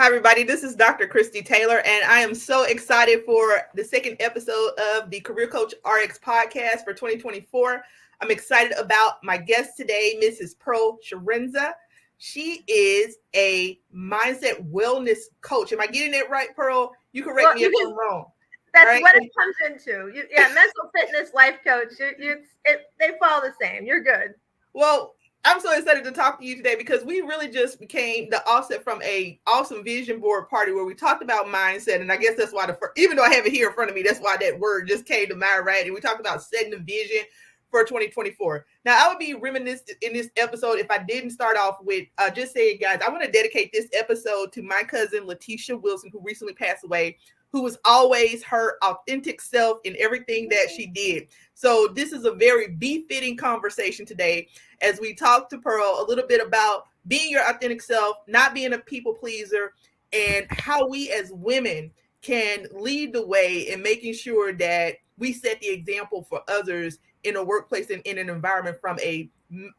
Hi, everybody. This is Dr. Christy Taylor, and I am so excited for the second episode of the CareerCoachRx Podcast for 2024. I'm excited about my guest today, Mrs. Pearl Chiarenza. She is a mindset wellness coach. Am I getting it right, Pearl? You correct me if I'm wrong. That's right? What it comes into. Mental fitness, life coach. They follow the same. You're good. Well, I'm so excited to talk to you today because we really just became the offset from a awesome vision board party where we talked about mindset. And I guess that's why even though I have it here in front of me, that's why that word just came to mind, right? And we talked about setting the vision for 2024. Now, I would be remiss in this episode if I didn't start off with just saying, guys, I want to dedicate this episode to my cousin, Letitia Wilson, who recently passed away, who was always her authentic self in everything that she did. So this is a very befitting conversation today as we talk to Pearl a little bit about being your authentic self, not being a people pleaser, and how we as women can lead the way in making sure that we set the example for others in a workplace and in an environment from a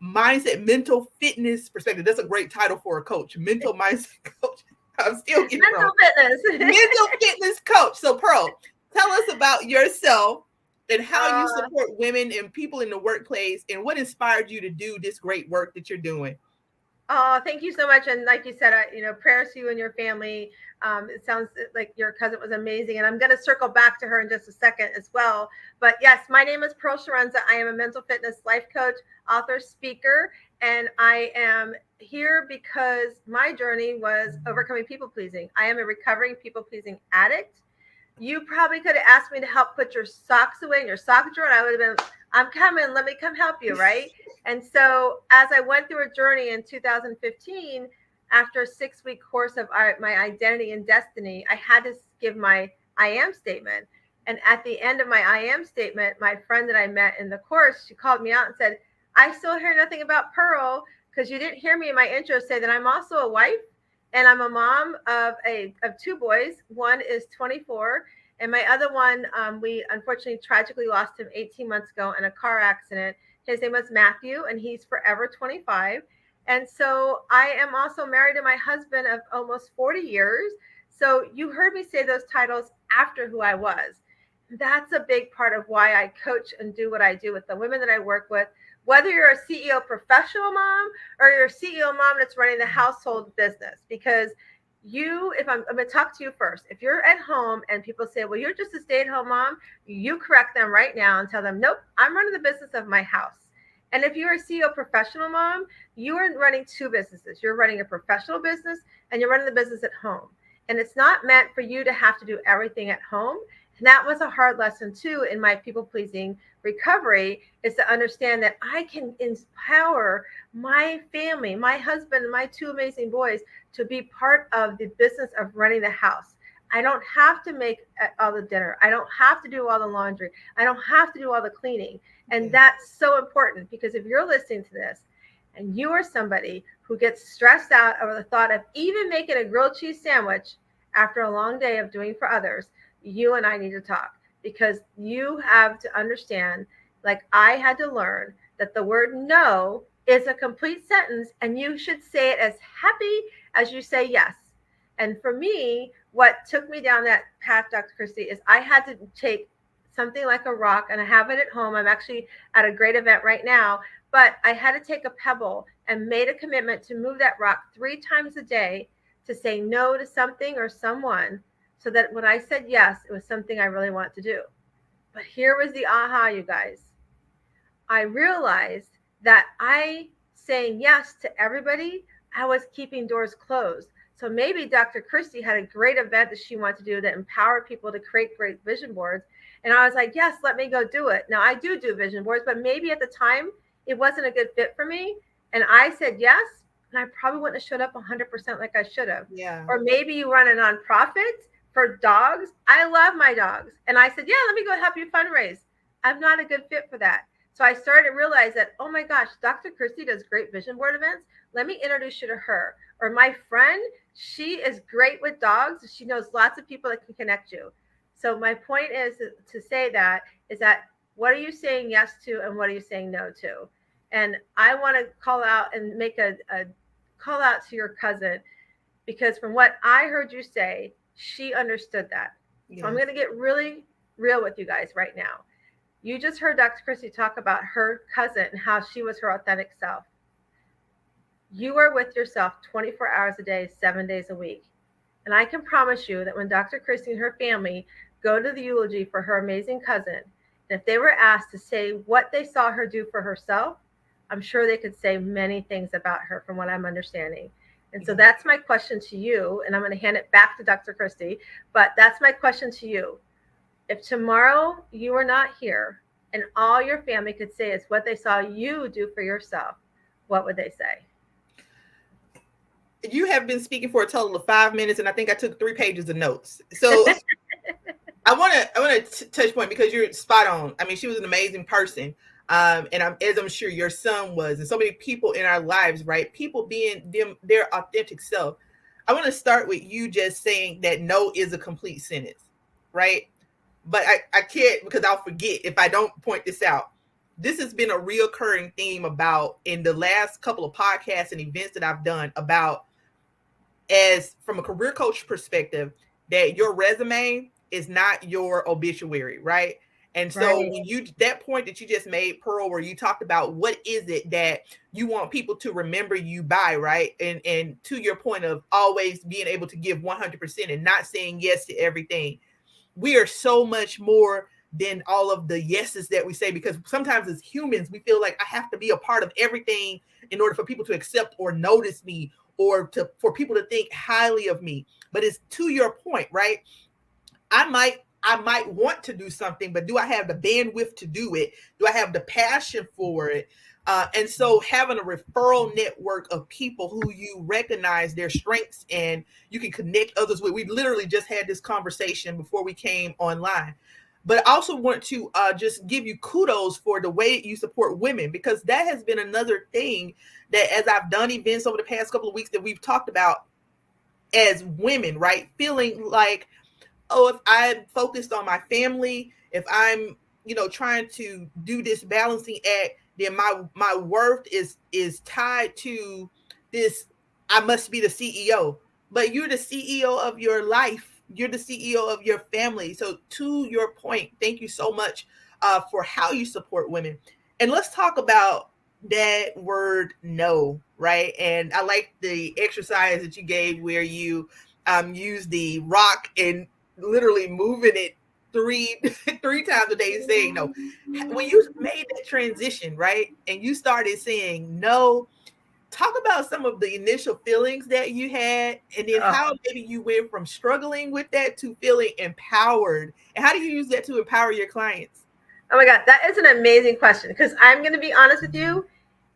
mindset, mental fitness perspective. That's a great title for a coach, mental mindset coach. I'm still getting mental fitness. Mental fitness coach. So Pearl, tell us about yourself and how you support women and people in the workplace and what inspired you to do this great work that you're doing. Oh, thank you so much. And like you said, prayers to you and your family. It sounds like your cousin was amazing. And I'm going to circle back to her in just a second as well. But yes, my name is Pearl Chiarenza. I am a mental fitness life coach, author, speaker, and I am here because my journey was overcoming people pleasing. I am a recovering people pleasing addict. You probably could have asked me to help put your socks away in your sock drawer, and I would have been, I'm coming, let me come help you, right? And so as I went through a journey in 2015, after a 6-week course of my identity and destiny, I had to give my I am statement. And at the end of my I am statement, my friend that I met in the course, she called me out and said, I still hear nothing about Pearl because you didn't hear me in my intro say that I'm also a wife and I'm a mom of 2 boys. One is 24 and my other one, we unfortunately tragically lost him 18 months ago in a car accident. His name was Matthew and he's forever 25. And so I am also married to my husband of almost 40 years. So you heard me say those titles after who I was. That's a big part of why I coach and do what I do with the women that I work with. Whether you're a CEO professional mom or you're a CEO mom that's running the household business, because if I'm going to talk to you first, if you're at home and people say, well, you're just a stay-at-home mom, you correct them right now and tell them, nope, I'm running the business of my house. And if you're a CEO professional mom, you are running 2 businesses. You're running a professional business and you're running the business at home. And it's not meant for you to have to do everything at home. And that was a hard lesson too in my people-pleasing recovery, is to understand that I can empower my family, my husband, and my 2 amazing boys to be part of the business of running the house. I don't have to make all the dinner. I don't have to do all the laundry. I don't have to do all the cleaning. And that's so important, because if you're listening to this and you are somebody who gets stressed out over the thought of even making a grilled cheese sandwich after a long day of doing for others, you and I need to talk, because you have to understand, like I had to learn, that the word no is a complete sentence and you should say it as happy as you say yes. And for me, what took me down that path, Dr. Christy, is I had to take something like a rock, and I have it at home. I'm actually at a great event right now, but I had to take a pebble and made a commitment to move that rock 3 times a day to say no to something or someone, so that when I said yes, it was something I really want to do. But here was the aha, you guys. I realized that saying yes to everybody, I was keeping doors closed. So maybe Dr. Christy had a great event that she wanted to do that empower people to create great vision boards. And I was like, yes, let me go do it. Now I do vision boards, but maybe at the time it wasn't a good fit for me. And I said yes, and I probably wouldn't have showed up 100% like I should have. Yeah. Or maybe you run a nonprofit for dogs. I love my dogs. And I said, yeah, let me go help you fundraise. I'm not a good fit for that. So I started to realize that, oh my gosh, Dr. Christy does great vision board events. Let me introduce you to her. Or my friend, she is great with dogs. She knows lots of people that can connect you. So my point is to say that is that what are you saying yes to and what are you saying no to? And I want to call out and make a call out to your cousin. because from what I heard you say, she understood that. Yes. So I'm going to get really real with you guys right now. You just heard Dr. Christy talk about her cousin and how she was her authentic self. You are with yourself 24 hours a day, 7 days a week. And I can promise you that when Dr. Christy and her family go to the eulogy for her amazing cousin, and if they were asked to say what they saw her do for herself, I'm sure they could say many things about her from what I'm understanding. And so that's my question to you, and I'm going to hand it back to Dr. Christy, but that's my question to you. If tomorrow you are not here and all your family could say is what they saw you do for yourself, what would they say? You have been speaking for a total of 5 minutes, and I think I took 3 pages of notes. So I want to touch point, because you're spot on. I mean, she was an amazing person. And as I'm sure your son was, and so many people in our lives, right? People being their authentic self. I want to start with you just saying that no is a complete sentence, right? But I can't, because I'll forget if I don't point this out. This has been a reoccurring theme about in the last couple of podcasts and events that I've done about, as from a career coach perspective, that your resume is not your obituary, right? And so when you, that point that you just made, Pearl, where you talked about what is it that you want people to remember you by, right? And to your point of always being able to give 100% and not saying yes to everything. We are so much more than all of the yeses that we say, because sometimes as humans, we feel like I have to be a part of everything in order for people to accept or notice me, or for people to think highly of me. But it's to your point, right? I might want to do something, but do I have the bandwidth to do it? Do I have the passion for it? And so having a referral network of people who you recognize their strengths and you can connect others with. We literally just had this conversation before we came online. But I also want to just give you kudos for the way you support women, because that has been another thing that, as I've done events over the past couple of weeks, that we've talked about as women, right? Feeling like, oh, if I'm focused on my family, if I'm, trying to do this balancing act, then my worth is tied to this. I must be the CEO, but you're the CEO of your life. You're the CEO of your family. So to your point, thank you so much for how you support women. And let's talk about that word no, right? And I like the exercise that you gave where you use the rock and literally moving it three times a day, saying no. When you made that transition, right, and you started saying no, talk about some of the initial feelings that you had, and then how maybe you went from struggling with that to feeling empowered, and how do you use that to empower your clients? Oh my God, that is an amazing question, because I'm going to be honest with you.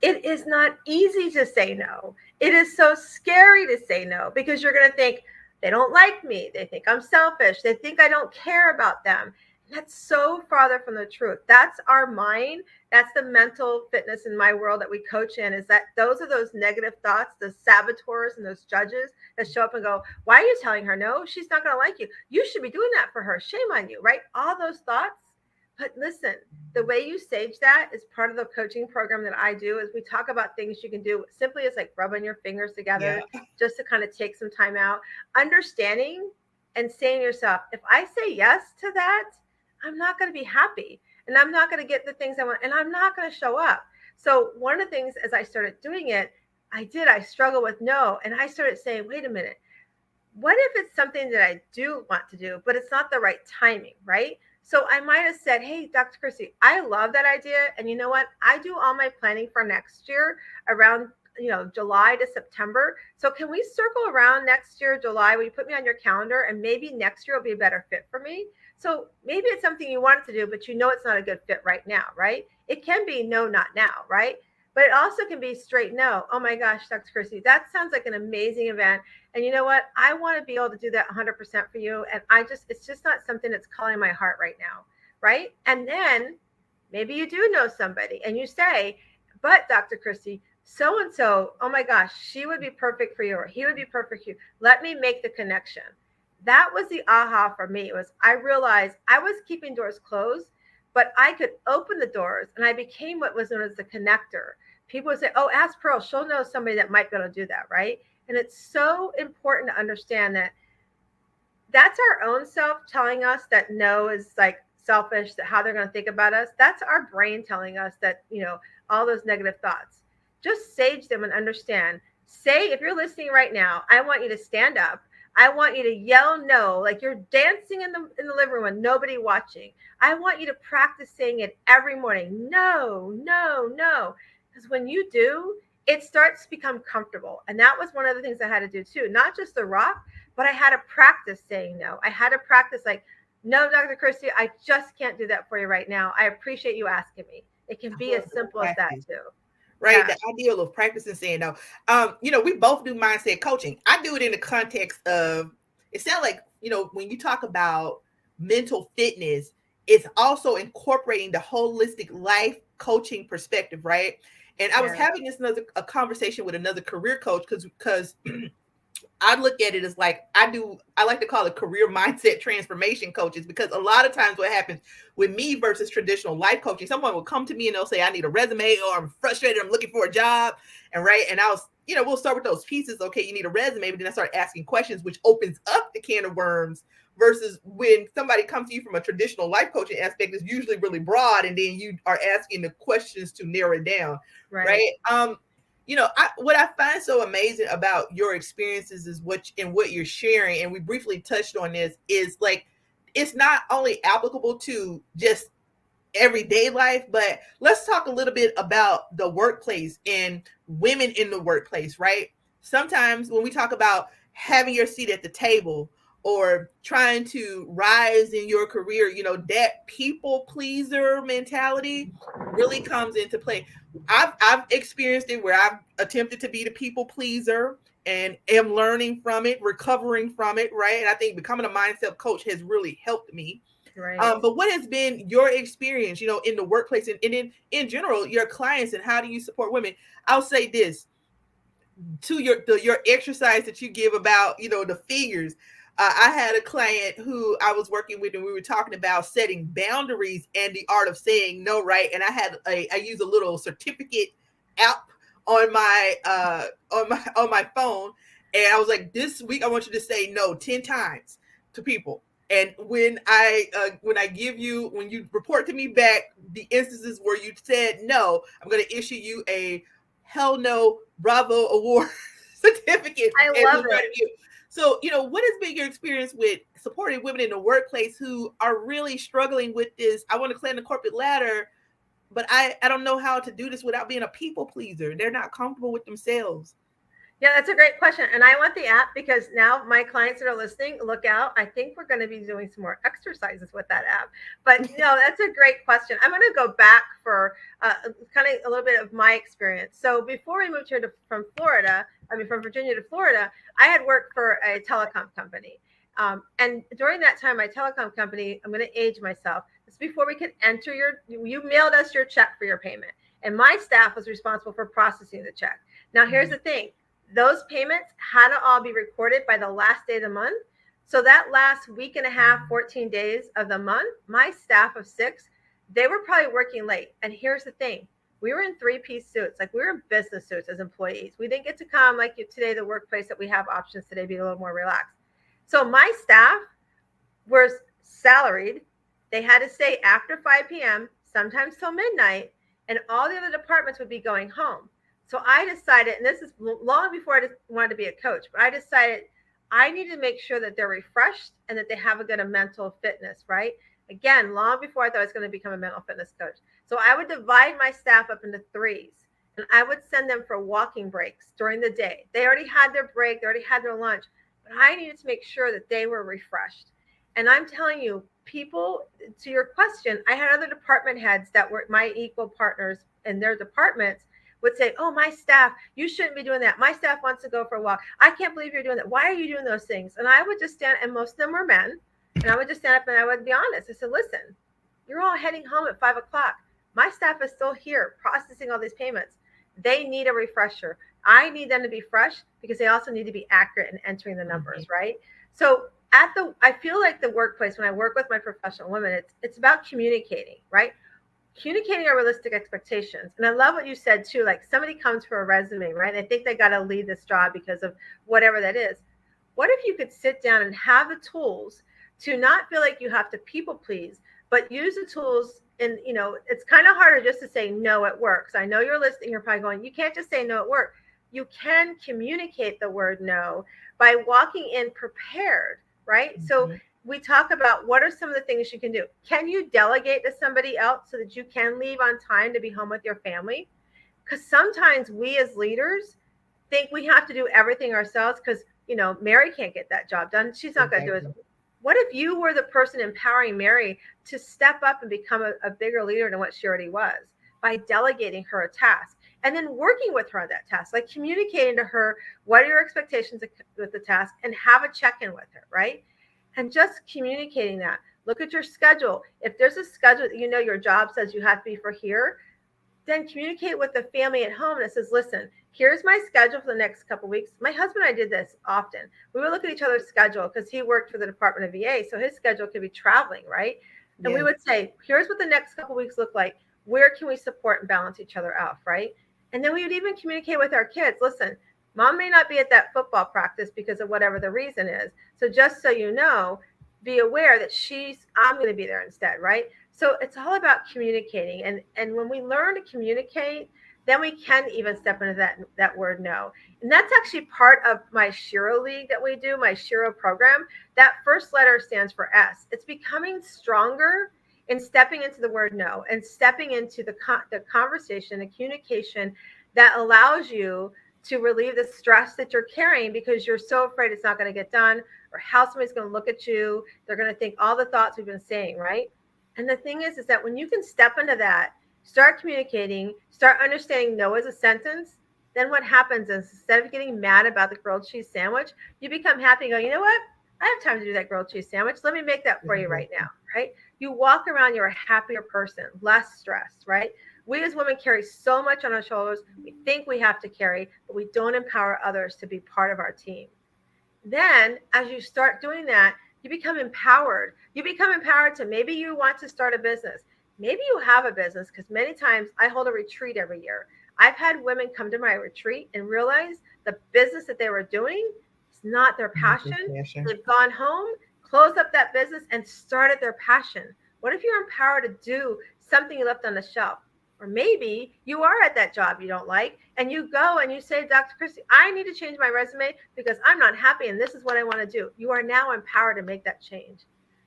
It is not easy to say no. It is so scary to say no, because you're going to think, they don't like me. They think I'm selfish. They think I don't care about them. That's so farther from the truth. That's our mind. That's the mental fitness in my world that we coach in, is that those are those negative thoughts, the saboteurs and those judges that show up and go, why are you telling her no? She's not going to like you. You should be doing that for her. Shame on you, right? All those thoughts. But listen, the way you sage that is part of the coaching program that I do. Is we talk about things you can do simply as like rubbing your fingers together, just to kind of take some time out, understanding and saying to yourself, if I say yes to that, I'm not going to be happy, and I'm not going to get the things I want, and I'm not going to show up. So one of the things, as I started doing it, I struggle with no. And I started saying, wait a minute, what if it's something that I do want to do, but it's not the right timing, right? So I might have said, hey, Dr. Christy, I love that idea. And you know what? I do all my planning for next year around, July to September. So can we circle around next year, July, will you put me on your calendar, and maybe next year will be a better fit for me? So maybe it's something you want to do, but it's not a good fit right now, right? It can be no, not now, right? But it also can be straight no. Oh my gosh, Dr. Christy, that sounds like an amazing event. And you know what? I want to be able to do that 100% for you. And it's just not something that's calling my heart right now, right? And then maybe you do know somebody and you say, but Dr. Christy, so-and-so, oh my gosh, she would be perfect for you, or he would be perfect for you. Let me make the connection. That was the aha for me. I realized I was keeping doors closed, but I could open the doors, and I became what was known as the connector. people would say, oh, ask Pearl. She'll know somebody that might be able to do that, right? And it's so important to understand that that's our own self telling us that no is like selfish, that how they're going to think about us. That's our brain telling us that, all those negative thoughts. Just sage them and understand. Say, if you're listening right now, I want you to stand up. I want you to yell no, like you're dancing in the living room and nobody watching. I want you to practice saying it every morning. No, no, no. Because when you do, it starts to become comfortable. And that was one of the things I had to do too. Not just the rock, but I had to practice saying no. I had to practice like, no, Dr. Christy, I just can't do that for you right now. I appreciate you asking me. It can be as simple as that too. Right. Yeah. The ideal of practicing saying no. We both do mindset coaching. I do it in the context of, it sounds like, when you talk about mental fitness, it's also incorporating the holistic life coaching perspective, right? And I was having a conversation with another career coach because I look at it as like I like to call it career mindset transformation coaches, because a lot of times what happens with me versus traditional life coaching, someone will come to me and they'll say, I need a resume, or I'm frustrated, I'm looking for a job. And we'll start with those pieces. Okay, you need a resume, but then I start asking questions, which opens up the can of worms, versus when somebody comes to you from a traditional life coaching aspect, is usually really broad. And then you are asking the questions to narrow it down. Right. What I find so amazing about your experiences is what you're sharing, and we briefly touched on this, is like, it's not only applicable to just everyday life, but let's talk a little bit about the workplace and women in the workplace, right? Sometimes when we talk about having your seat at the table or trying to rise in your career, that people pleaser mentality really comes into play. I've experienced it where I've attempted to be the people pleaser and am learning from it, recovering from it, right? And I think becoming a mindset coach has really helped me. Right. But what has been your experience, in the workplace and in general, your clients, and how do you support women? I'll say this to your exercise that you give about, the figures. I had a client who I was working with, and we were talking about setting boundaries and the art of saying no, right? And I use a little certificate app on my phone, and I was like, this week I want you to say no 10 times to people. And when you report to me back the instances where you said no, I'm going to issue you a Hell No Bravo Award certificate. I love it. So, what has been your experience with supporting women in the workplace who are really struggling with this? I want to climb the corporate ladder, but I don't know how to do this without being a people pleaser. They're not comfortable with themselves. Yeah, that's a great question. And I want the app because now my clients that are listening, look out. I think we're going to be doing some more exercises with that app. But no, that's a great question. I'm going to go back for kind of a little bit of my experience. So before we moved here from Virginia to Florida, I had worked for a telecom company. And during that time, my telecom company, I'm going to age myself. It's before we could enter you mailed us your check for your payment. And my staff was responsible for processing the check. Now, here's the thing. Those payments had to all be recorded by the last day of the month. So that last week and a half, 14 days of the month, my staff of 6, they were probably working late. And here's the thing. We were in 3-piece suits. Like, we were in business suits as employees. We didn't get to come like today, the workplace that we have options today, be a little more relaxed. So my staff were salaried. They had to stay after 5 p.m., sometimes till midnight, and all the other departments would be going home. So I decided, and this is long before I wanted to be a coach, but I decided I need to make sure that they're refreshed and that they have a good mental fitness, right? Again, long before I thought I was going to become a mental fitness coach. So I would divide my staff up into 3s, and I would send them for walking breaks during the day. They already had their break, they already had their lunch, but I needed to make sure that they were refreshed. And I'm telling you, people, to your question, I had other department heads that were my equal partners in their departments would say, oh, my staff, you shouldn't be doing that. My staff wants to go for a walk. I can't believe you're doing that. Why are you doing those things? And I would just stand, and most of them were men, and I would just stand up and I would be honest. I said, listen, you're all heading home at 5 o'clock. My staff is still here processing all these payments. They need a refresher. I need them to be fresh because they also need to be accurate in entering the numbers, right? So I feel like the workplace, when I work with my professional women, it's about communicating, right? communicating our realistic expectations. And I love what you said too, like somebody comes for a resume, right? They think they got to lead this job because of whatever that is. What if you could sit down and have the tools to not feel like you have to people please, but use the tools? And, it's kind of harder just to say no at work. So I know you're listening, you're probably going, you can't just say no at work. You can communicate the word no by walking in prepared, right? Mm-hmm. So we talk about what are some of the things you can do. Can you delegate to somebody else so that you can leave on time to be home with your family? Because sometimes we as leaders think we have to do everything ourselves because, Mary can't get that job done. She's not going to do it. What if you were the person empowering Mary to step up and become a bigger leader than what she already was by delegating her a task and then working with her on that task, like communicating to her, what are your expectations with the task, and have a check-in with her, right? And just communicating that. Look at your schedule. If there's a schedule that your job says you have to be for here, then communicate with the family at home that says, listen, here's my schedule for the next couple of weeks. My husband and I did this often. We would look at each other's schedule because he worked for the Department of VA, so his schedule could be traveling, right? And we would say, here's what the next couple of weeks look like. Where can we support and balance each other out, right? And then we would even communicate with our kids. Listen, mom may not be at that football practice because of whatever the reason is. So just so you know, be aware that I'm going to be there instead, right? So it's all about communicating. And when we learn to communicate, then we can even step into that word no. And that's actually part of my Shiro League that we do, my Shiro program. That first letter stands for S. It's becoming stronger in stepping into the word no and stepping into the conversation, the communication that allows you to relieve the stress that you're carrying because you're so afraid it's not going to get done or how somebody's going to look at you. They're going to think all the thoughts we've been saying, right? And the thing is that when you can step into that, start communicating, start understanding no as a sentence, then what happens is instead of getting mad about the grilled cheese sandwich, you become happy and go, you know what? I have time to do that grilled cheese sandwich. Let me make that for you right now, right? You walk around, you're a happier person, less stressed, right? We as women carry so much on our shoulders. We think we have to carry, but we don't empower others to be part of our team. Then as you start doing that, you become empowered. You become empowered to maybe you want to start a business. Maybe you have a business because many times I hold a retreat every year. I've had women come to my retreat and realize the business that they were doing is not their passion. They've gone home, closed up that business and started their passion. What if you're empowered to do something you left on the shelf? Or maybe you are at that job you don't like and you go and you say, Dr. Christy, I need to change my resume because I'm not happy and this is what I want to do. You are now empowered to make that change.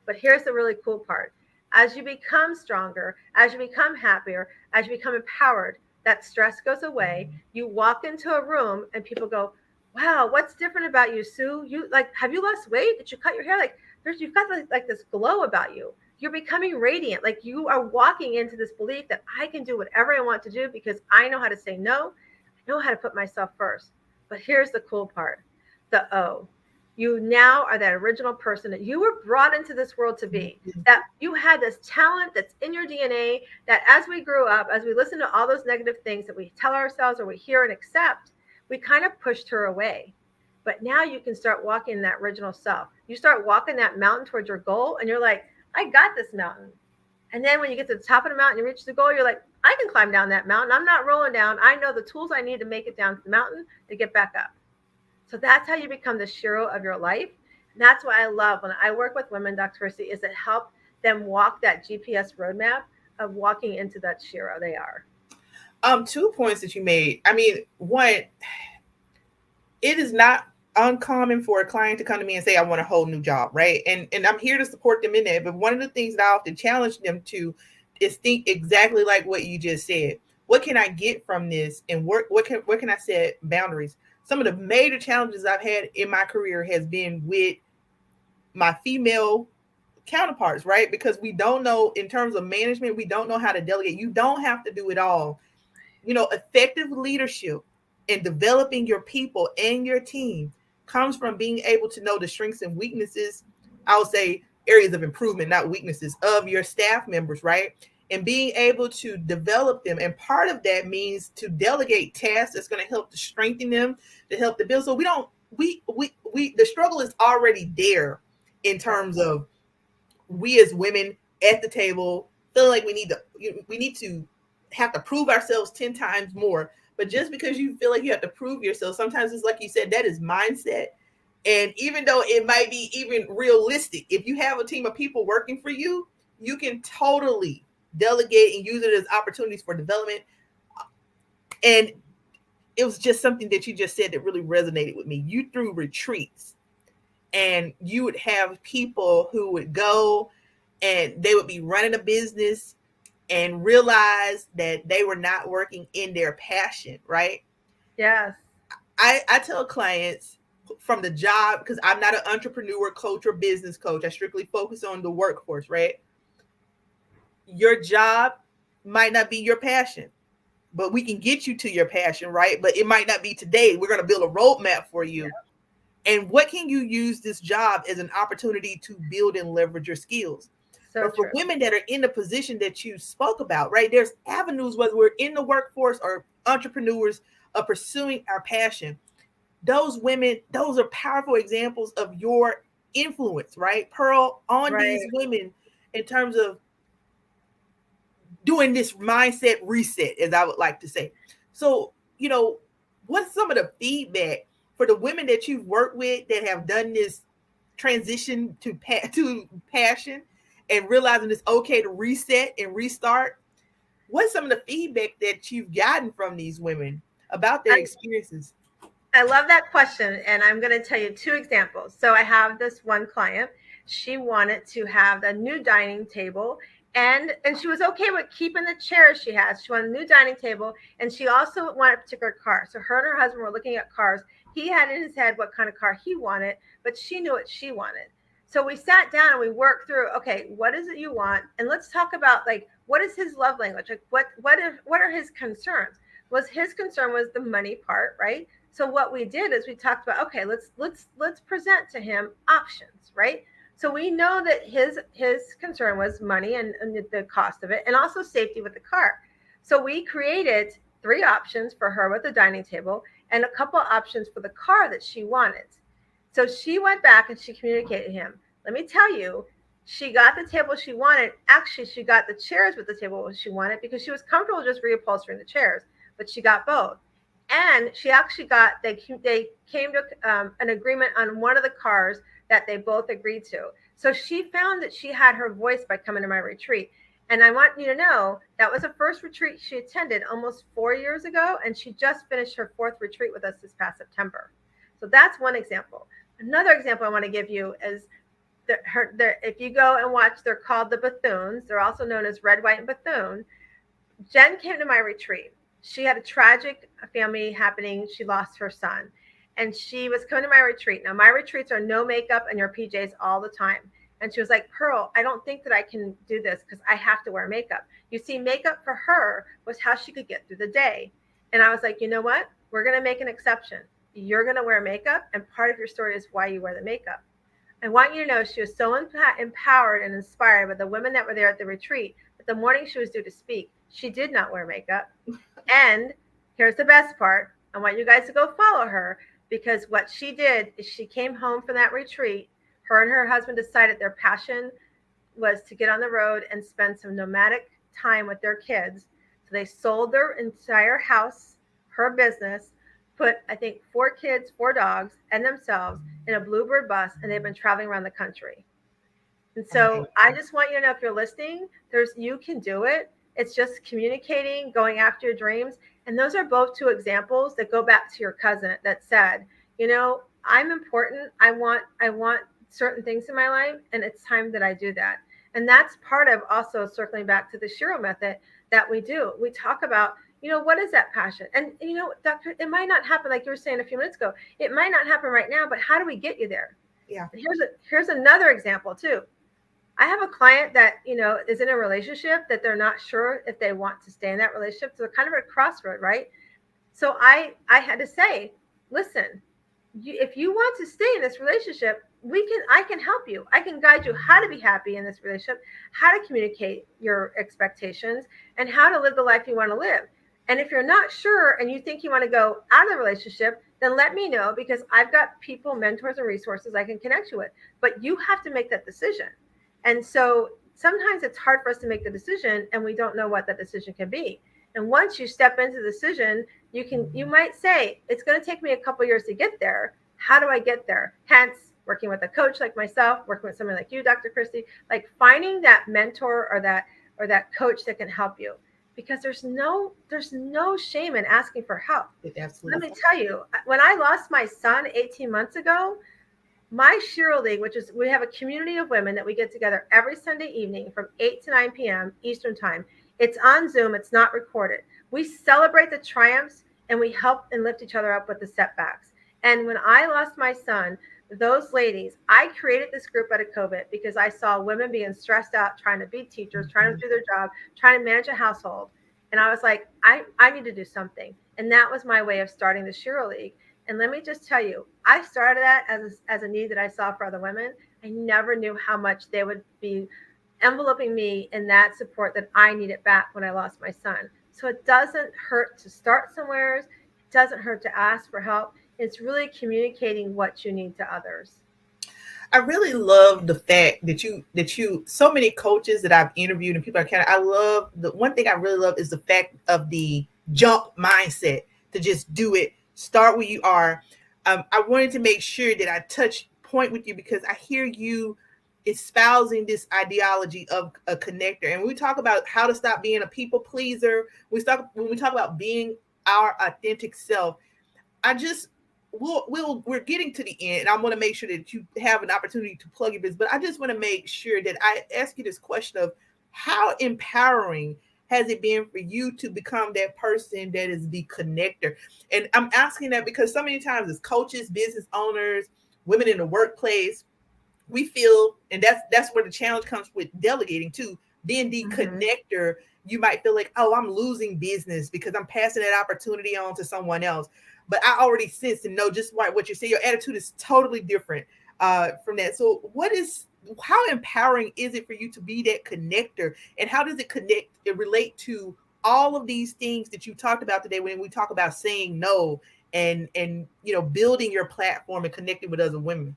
But here's the really cool part. As you become stronger, as you become happier, as you become empowered, that stress goes away. You walk into a room and people go, wow, what's different about you, Sue? Have you lost weight? Did you cut your hair? You've got this glow about you. You're becoming radiant. Like you are walking into this belief that I can do whatever I want to do because I know how to say no. I know how to put myself first. But here's the cool part, the O. You now are that original person that you were brought into this world to be, that you had this talent that's in your DNA, that as we grew up, as we listen to all those negative things that we tell ourselves or we hear and accept, we kind of pushed her away. But now you can start walking that original self. You start walking that mountain towards your goal and you're like, I got this mountain. And then when you get to the top of the mountain, you reach the goal, you're like, I can climb down that mountain. I'm not rolling down. I know the tools I need to make it down to the mountain to get back up. So that's how you become the Shiro of your life. And that's why I love when I work with women, Dr. Christy, is to help them walk that GPS roadmap of walking into that Shiro they are. 2 points that you made. I mean, one, it is not uncommon for a client to come to me and say, I want a whole new job, right? And I'm here to support them in that. But one of the things that I often challenge them to is think exactly like what you just said. What can I get from this? And where can I set boundaries? Some of the major challenges I've had in my career has been with my female counterparts, right? Because we don't know, in terms of management, we don't know how to delegate. You don't have to do it all. Effective leadership and developing your people and your team comes from being able to know the strengths and weaknesses, I would say areas of improvement, not weaknesses, of your staff members, right? And being able to develop them. And part of that means to delegate tasks that's going to help to strengthen them, to help to build. So the struggle is already there in terms of we as women at the table feeling like we need to have to prove ourselves 10 times more. But just because you feel like you have to prove yourself, sometimes it's like you said, that is mindset. And even though it might be even realistic, if you have a team of people working for you, you can totally delegate and use it as opportunities for development. And it was just something that you just said that really resonated with me. You threw retreats, and you would have people who would go and they would be running a business and realize that they were not working in their passion, right? Yes. I tell clients from the job, because I'm not an entrepreneur coach or business coach. I strictly focus on the workforce, right? Your job might not be your passion, but we can get you to your passion, right? But it might not be today. We're going to build a roadmap for you. Yeah. And what can you use this job as an opportunity to build and leverage your skills? So but for true. Women that are in the position that you spoke about, right? There's avenues, whether we're in the workforce or entrepreneurs, of pursuing our passion. Those women, those are powerful examples of your influence, right, Pearl, on these women in terms of doing this mindset reset, as I would like to say. So, what's some of the feedback for the women that you've worked with that have done this transition to passion and realizing it's okay to reset and restart? What's some of the feedback that you've gotten from these women about their experiences? I love that question. And I'm going to tell you 2 examples. So I have this one client. She wanted to have a new dining table, and she was okay with keeping the chairs she has. She wanted a new dining table, and she also wanted a particular car. So her and her husband were looking at cars. He had in his head what kind of car he wanted, but she knew what she wanted. So we sat down and we worked through, okay, what is it you want? And let's talk about, like, what is his love language? Like, what are his concerns? His concern was the money part, right? So what we did is we talked about, okay, let's present to him options, right? So we know that his concern was money and the cost of it, and also safety with the car. So we created 3 options for her with the dining table and a couple options for the car that she wanted. So she went back and she communicated to him. Let me tell you, she got the table she wanted. Actually, she got the chairs with the table she wanted because she was comfortable just reupholstering the chairs, but she got both. And she actually got, they came to an agreement on one of the cars that they both agreed to. So she found that she had her voice by coming to my retreat. And I want you to know that was the first retreat she attended almost 4 years ago. And she just finished her 4th retreat with us this past September. So that's one example. Another example I want to give you is if you go and watch, they're called the Bethunes. They're also known as Red, White, and Bethune. Jen came to my retreat. She had a tragic family happening. She lost her son, and she was coming to my retreat. Now, my retreats are no makeup and your PJs all the time. And she was like, Pearl, I don't think that I can do this because I have to wear makeup. You see, makeup for her was how she could get through the day. And I was like, you know what? We're going to make an exception. You're going to wear makeup, and part of your story is why you wear the makeup. I want you to know she was so empowered and inspired by the women that were there at the retreat. But the morning she was due to speak, she did not wear makeup. And here's the best part. I want you guys to go follow her, because what she did is she came home from that retreat. Her and her husband decided their passion was to get on the road and spend some nomadic time with their kids. So they sold their entire house, her business, put, I think, 4 kids, 4 dogs, and themselves in a Bluebird bus, and they've been traveling around the country. And so I just want you to know, if you're listening, you can do it. It's just communicating, going after your dreams. And those are both 2 examples that go back to your cousin that said, I'm important. I want certain things in my life, and it's time that I do that. And that's part of also circling back to the Shiro method that we do. We talk about, what is that passion? And, Doctor, it might not happen, like you were saying a few minutes ago. It might not happen right now, but how do we get you there? Yeah. Here's another example too. I have a client that, is in a relationship that they're not sure if they want to stay in that relationship. So they're kind of at a crossroad, right? So I had to say, listen, if you want to stay in this relationship, I can help you. I can guide you how to be happy in this relationship, how to communicate your expectations, and how to live the life you want to live. And if you're not sure and you think you want to go out of the relationship, then let me know, because I've got people, mentors, and resources I can connect you with. But you have to make that decision. And so sometimes it's hard for us to make the decision and we don't know what that decision can be. And once you step into the decision, you might say, it's going to take me a couple years to get there. How do I get there? Hence, working with a coach like myself, working with someone like you, Dr. Christy, like finding that mentor or that coach that can help you. Because there's no shame in asking for help. Absolutely. Let me tell you, when I lost my son 18 months ago, my Shiro League, which is, we have a community of women that we get together every Sunday evening from 8 to 9 p.m. Eastern time. It's on Zoom. It's not recorded. We celebrate the triumphs and we help and lift each other up with the setbacks. And when I lost my son, those ladies, I created this group out of COVID because I saw women being stressed out, trying to be teachers, trying to do their job, trying to manage a household. And I was like, I need to do something. And that was my way of starting the Shiro League. And let me just tell you, I started that as a need that I saw for other women. I never knew how much they would be enveloping me in that support that I needed back when I lost my son. So it doesn't hurt to start somewhere. It doesn't hurt to ask for help. It's really communicating what you need to others. I really love the fact that you so many coaches that I've interviewed and people I love, the one thing I really love is the fact of the jump mindset to just do it. Start where you are. I wanted to make sure that I touch point with you because I hear you espousing this ideology of a connector. And when we talk about how to stop being a people pleaser, when we talk about being our authentic self, we're getting to the end, and I want to make sure that you have an opportunity to plug your business. But I just want to make sure that I ask you this question of how empowering has it been for you to become that person that is the connector? And I'm asking that because so many times as coaches, business owners, women in the workplace, we feel, and that's where the challenge comes with delegating too, being the connector. You might feel like, oh, I'm losing business because I'm passing that opportunity on to someone else. But I already sense and know just what you say. Your attitude is totally different from that. So how empowering is it for you to be that connector? And how does it relate to all of these things that you talked about today when we talk about saying no and building your platform and connecting with other women?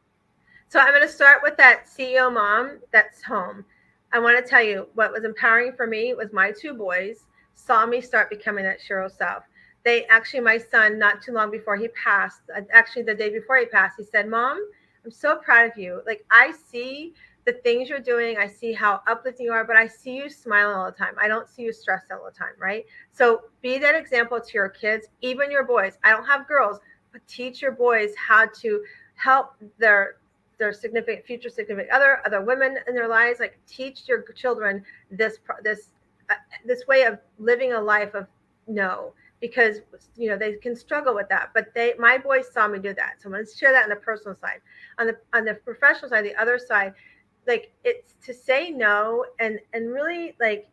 So I'm going to start with that CEO mom that's home. I want to tell you what was empowering for me was my two boys saw me start becoming that Shiro self. My son, not too long before he passed, actually the day before he passed, he said, Mom, I'm so proud of you. Like, I see the things you're doing. I see how uplifting you are, but I see you smiling all the time. I don't see you stressed all the time, right? So be that example to your kids, even your boys. I don't have girls, but teach your boys how to help their future significant other women in their lives. Like, teach your children this way of living a life of no. Because they can struggle with that, but my boys saw me do that. So I'm going to share that on the personal side. On the professional side, the other side, like, it's to say no and really, like,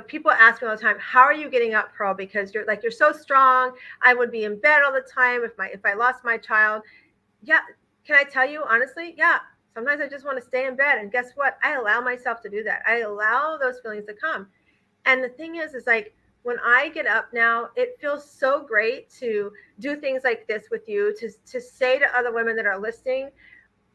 people ask me all the time, how are you getting up, Pearl? Because you're so strong. I would be in bed all the time if I lost my child. Yeah, can I tell you honestly? Yeah, sometimes I just want to stay in bed, and guess what? I allow myself to do that. I allow those feelings to come. And the thing is like, when I get up now, it feels so great to do things like this with you, to say to other women that are listening,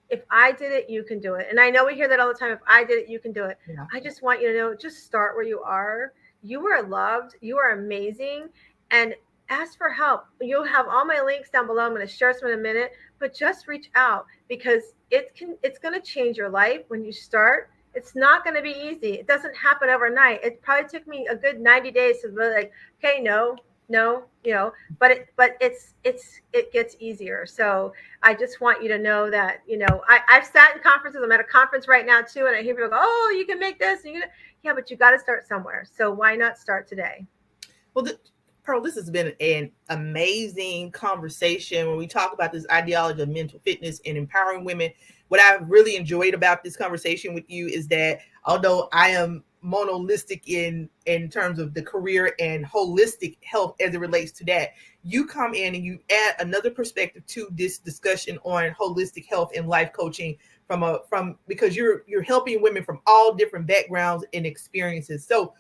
if I did it, you can do it. And I know we hear that all the time. If I did it, you can do it. Yeah. I just want you to know, just start where you are. You are loved. You are amazing. And ask for help. You'll have all my links down below. I'm going to share some in a minute, but just reach out because it's going to change your life when you start. It's not going to be easy. It doesn't happen overnight. It probably took me a good 90 days to be like, okay, no, but it gets easier. So I just want you to know that, I've sat in conferences. I'm at a conference right now too. And I hear people go, oh, you can make this. Yeah, but you got to start somewhere. So why not start today? Well, Pearl, this has been an amazing conversation when we talk about this ideology of mental fitness and empowering women. What I've really enjoyed about this conversation with you is that although I am monolithic in terms of the career and holistic health as it relates to that, you come in and you add another perspective to this discussion on holistic health and life coaching because you're helping women from all different backgrounds and experiences. So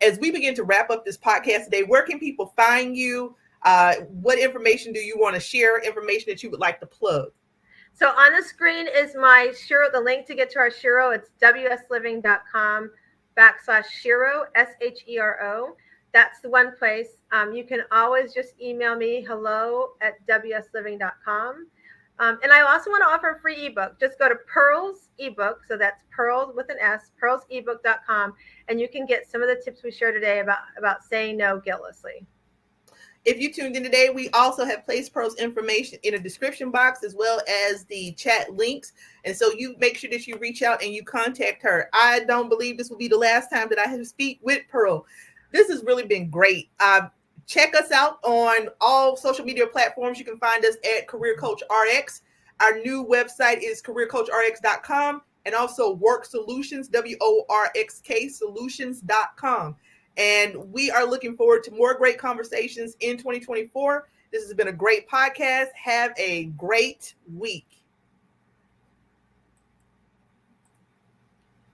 as we begin to wrap up this podcast today, where can people find you? What information do you want to share? Information that you would like to plug? So on the screen is my Shiro, the link to get to our Shiro. It's wsliving.com/Shiro, SHERO. That's the one place. You can always just email me, hello@wsliving.com. And I also want to offer a free ebook. Just go to Pearl's ebook. So that's Pearl with an S, pearlsebook.com. And you can get some of the tips we shared today about saying no guiltlessly. If you tuned in today, we also have placed Pearl's information in a description box as well as the chat links. And so you make sure that you reach out and you contact her. I don't believe this will be the last time that I have to speak with Pearl. This has really been great. Check us out on all social media platforms. You can find us at CareerCoachRx. Our new website is CareerCoachRx.com, and also WORxK Solutions, WORxK Solutions.com. And we are looking forward to more great conversations in 2024. This has been a great podcast. Have a great week.